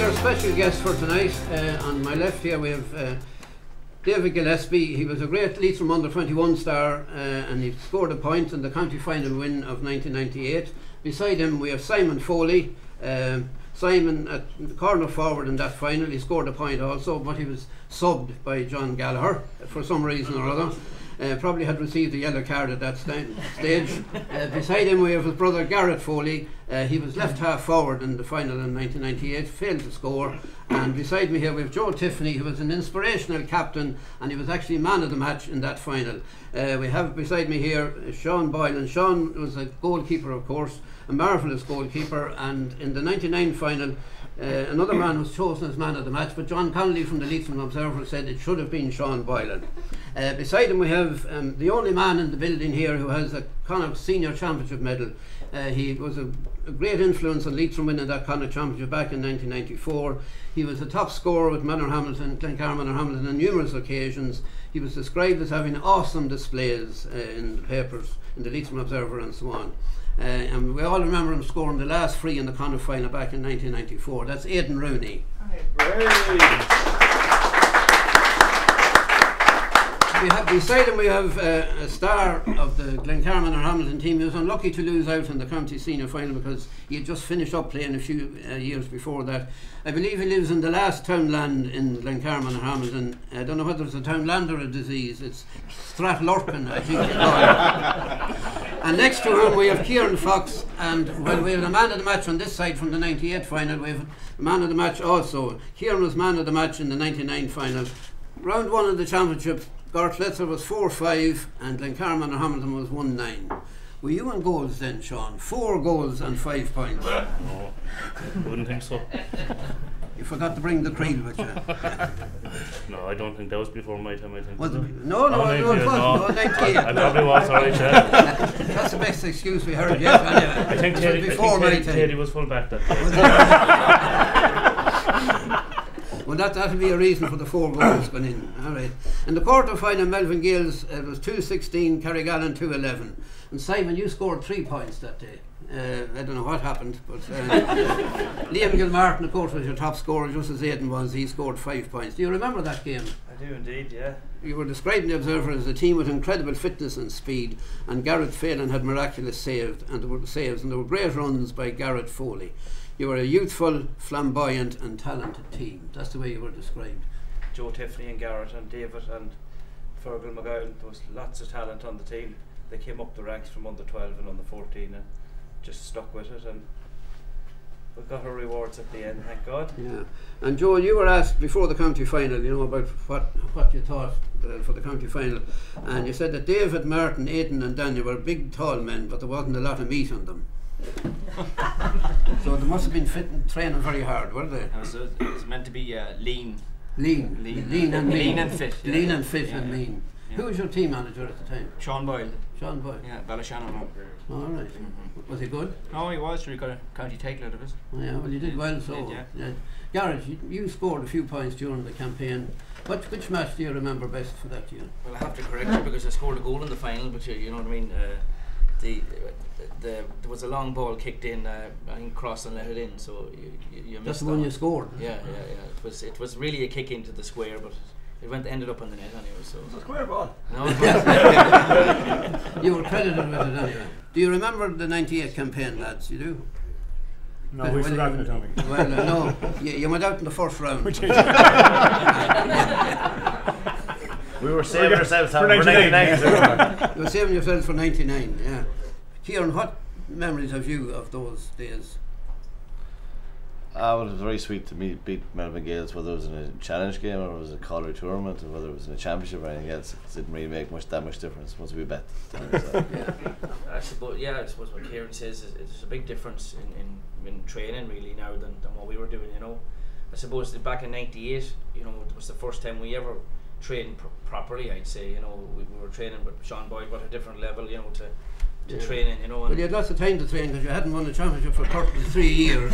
our special guest for tonight. On my left here we have David Gillespie. He was a great Leitrim under-21 star and he scored a point in the county final win of 1998. Beside him we have Simon Foley. Simon at the corner forward in that final, he scored a point also, but he was subbed by John Gallagher for some reason or other. Probably had received a yellow card at that stage. Beside him we have his brother Garrett Foley. He was left half forward in the final in 1998, failed to score. And beside me here we have Joe Tiffany, who was an inspirational captain and he was actually man of the match in that final. We have beside me here Sean Boyle, and Sean was a goalkeeper, of course, a marvellous goalkeeper, and in the 99 final another man was chosen as man of the match, but John Connolly from the Leitrim Observer said it should have been Sean Boylan. Beside him we have the only man in the building here who has a Connacht Senior Championship medal. He was a great influence on Leitrim winning that Connacht Championship back in 1994. He was a top scorer with Manor Hamilton, Glencar-Manor and Hamilton on numerous occasions. He was described as having awesome displays in the papers, in the Leitrim Observer and so on. And we all remember him scoring the last free in the Connacht final back in 1994. That's Aidan Rooney. We have beside him we have a star of the Glencar-Manor and Hamilton team. He was unlucky to lose out in the county senior final because he had just finished up playing a few years before that. I believe he lives in the last townland in Glencar-Manor and Hamilton. I don't know whether it's a townland or a disease. It's Strathlorcan, I think it's called. And next to him we have Kieran Fox, and well, we have a man of the match on this side from the 98 final. We have a man of the match also. Kieran was man of the match in the 99 final. Round one of the championship, Gartletzer was 4-5 and Glencar-Manor and Hamilton was 1-9. Were you in goals then, Sean? 4 goals and 5 points. No, I wouldn't think so. You forgot to bring the creel with you. No, I don't think that was before my time. I think. Was it? No, it wasn't. No, 98. I probably was, alright, yeah. That's the best excuse we heard yet. Anyway. I think Teddy was full back that day. Well, that'll be a reason for the 4 goals going in. All right. In the quarter final, Melvin Gaels was 2-16, Carrigallen 2-11. And Simon, you scored 3 points that day. I don't know what happened, but Liam Gilmartin, of course, was your top scorer, just as Aidan was. He scored 5 points. Do you remember that game? I do indeed, yeah. You were describing the Observer as a team with incredible fitness and speed, and Garrett Phelan had miraculous saves, and there were great runs by Garrett Foley. You were a youthful, flamboyant and talented team. That's the way you were described. Joe Tiffany and Garrett and David and Fergal McGowan, there was lots of talent on the team. They came up the ranks from under 12 and under 14 and just stuck with it, and we got our rewards at the end, thank God. Yeah. And Joe, you were asked before the county final, you know, about what you thought for the county final, and you said that David, Martin, Aidan and Daniel were big tall men, but there wasn't a lot of meat on them. So they must have been fit and training very hard, were they? It was meant to be lean and fit. Lean and Yeah, and mean. Yeah. Who was your team manager at the time? Sean Boyle. Sean Boyle. Yeah, Ballyshannon. All right. Was he good? No, he was. He got a county title out of it. Oh, yeah, well, you did well. So, did, yeah. Gareth, you scored a few points during the campaign. Which match do you remember best for that year? Well, I have to correct you because I scored a goal in the final, but you know what I mean. There was a long ball kicked in, I think crossed and let it in, so you missed. That's the one you scored. Yeah. It was really a kick into the square, but it ended up on the net anyway. So it was a square ball. No, it wasn't. You were credited with it anyway. Do you remember the 98 campaign, lads? You do? No, we've forgotten it, Tommy. Well, no, you went out in the first round. We were saving ourselves for 99. You were saving yourselves for 99, yeah. Kieran, what memories have you of those days? Well, it was very sweet to beat Melvin Gaels, whether it was in a challenge game or it was a college tournament or whether it was in a championship or anything else. It didn't really make that much difference once we bet. So. I suppose what Kieran says is it's a big difference in training really now than what we were doing, you know. I suppose that back in 98, you know, it was the first time we ever trained properly, I'd say, you know. We were training with Sean Boyd at a different level, you know, to training, you know. Well, you had lots of time to train because you hadn't won a championship for 33 years.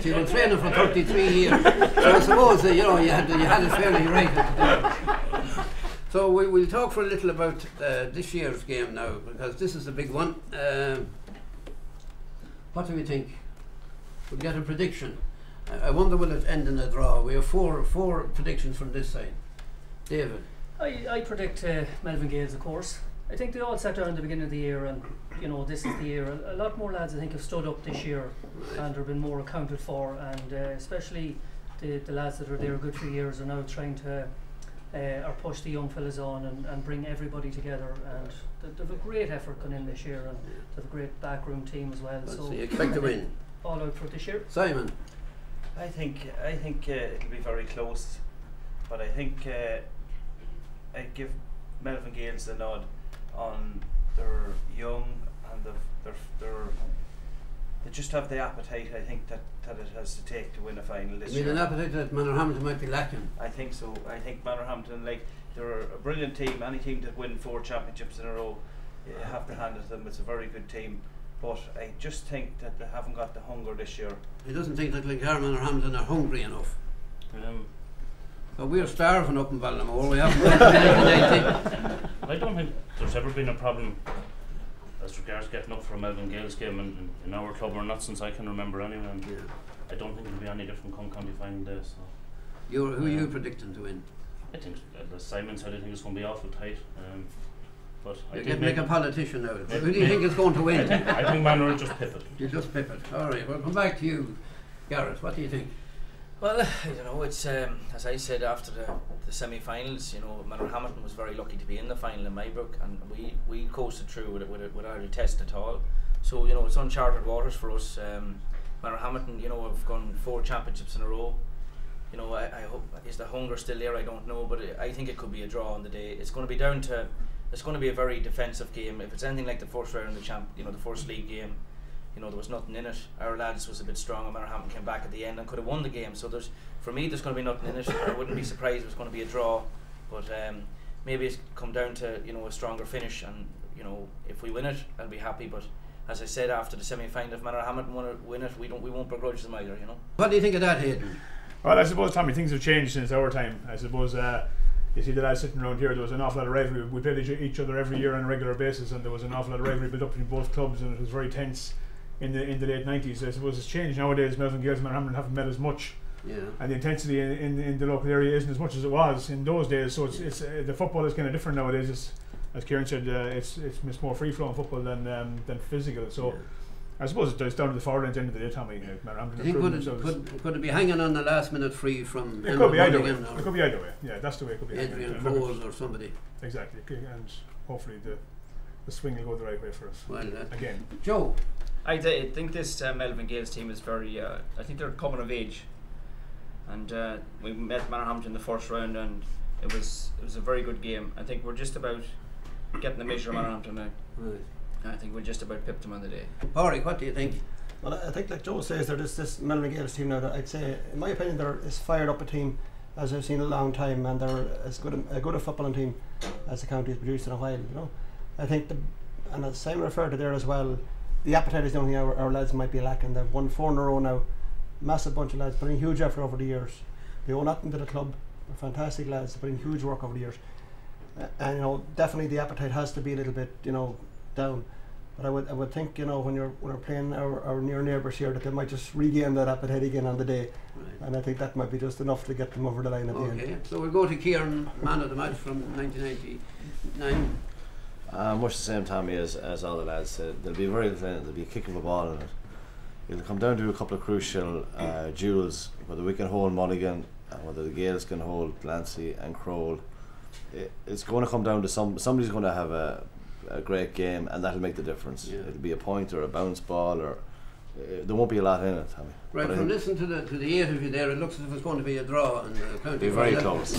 So you were training for 33 years. So I suppose you know you had it fairly right. So we'll talk for a little about this year's game now because this is a big one. What do we think? We'll get a prediction. I wonder will it end in a draw. We have four predictions from this side. David. I predict Melvin Gaels, of course. I think they all sat down at the beginning of the year, and this is the year. A lot more lads I think have stood up this year, and have been more accounted for, and especially the lads that are there a good few years are now trying to or push the young fellas on and bring everybody together, and they've a great effort going in this year, and they've a great backroom team as well. So you expect to win? All out for this year. Simon. I think it'll be very close, but I think I'd give Melvin Gaels the nod on they're young and they just have the appetite. I think that it has to take to win a final this year. An appetite that Manorhamilton might be lacking? I think so. I think Manorhamilton, they're a brilliant team. Any team that win 4 championships in a row, you have to hand it to them. It's a very good team. But I just think that they haven't got the hunger this year. He doesn't think that Glencar-Manor or Hamilton are hungry enough. Well, we're starving up in Ballinamore. We haven't won anything. I don't think there's ever been a problem as regards getting up for a Melvin Gaels game in our club, or not since I can remember anyway. And I don't think it'll be any different come county final day. So. Who are you predicting to win? I think, as Simon said, I think it's going to be awful tight. But you get like a politician now. Who do you think is going to win? I think Manor will just pip it. You just pip it. All right. Well, come back to you, Gareth. What do you think? Well, it's as I said after the semi-finals. Manorhamilton was very lucky to be in the final in my book, and we coasted through without a test at all. So it's uncharted waters for us. Manorhamilton, have gone 4 championships in a row. I hope, is the hunger still there? I don't know, but I think it could be a draw on the day. It's going to be down to. It's going to be a very defensive game. If it's anything like the first round of the first league game, there was nothing in it. Our lads was a bit strong, and Manorhamilton came back at the end and could have won the game. So for me, there's going to be nothing in it. I wouldn't be surprised if it's going to be a draw, but maybe it's come down to a stronger finish, and if we win it, I'll be happy. But as I said after the semi-final, if Manorhamilton want to win it, we won't begrudge them either. What do you think of that, Hayden? Well, I suppose, Tommy, things have changed since our time. I suppose. You see the lads sitting around here, there was an awful lot of rivalry. We played each other every year on a regular basis, and there was an awful lot of rivalry built up between both clubs, and it was very tense in the late 90s. I suppose it's changed nowadays. Melvin Gaels and Manorhamilton haven't met as much, and the intensity in the local area isn't as much as it was in those days. So it's the football is kind of different nowadays. As Kieran said, it's more free flowing football than physical. So. I suppose it's down to the forward at the end of the day, Tommy. Could it be hanging on the last minute free from? It could be either way. It could be either way. Yeah, that's the way it could be. Adrian Foles or somebody. Exactly, and hopefully the swing will go the right way for us. Well, again, Joe. I think this Melvin Gaels team is very. I think they're coming of age, and we met Manorhamilton in the first round, and it was a very good game. I think we're just about getting the measure of Manorhamilton now. Right. I think we'll just about pip them on the day. Pori, what do you think? Well, I think like Joe says, there's this Melvin Gaels team now that I'd say, in my opinion, they're as fired up a team as I've seen in a long time, and they're as good a footballing team as the county has produced in a while. I think and as Simon referred to there as well, the appetite is the only thing our lads might be lacking. They've won 4 in a row now, massive bunch of lads, putting huge effort over the years. They owe nothing to the club. They're fantastic lads. They put in huge work over the years, and definitely the appetite has to be a little bit down. But I would think when we're playing our near neighbours here, that they might just regain that appetite again on the day, and I think that might be just enough to get them over the line at the end. Okay, so we'll go to Kieran, man of the match from 1999. Much the same, Tommy, as all the lads said. There'll be there'll be a kick of a ball in it. It'll come down to a couple of crucial duels, whether we can hold Mulligan and whether the Gaels can hold Clancy and Crowell. It's going to come down to somebody's going to have a great game, and that'll make the difference. It'll be a point or a bounce ball, or there won't be a lot in it, Tommy. Right, from listening to the 8 of you there, it looks as if it's going to be a draw, and be very close.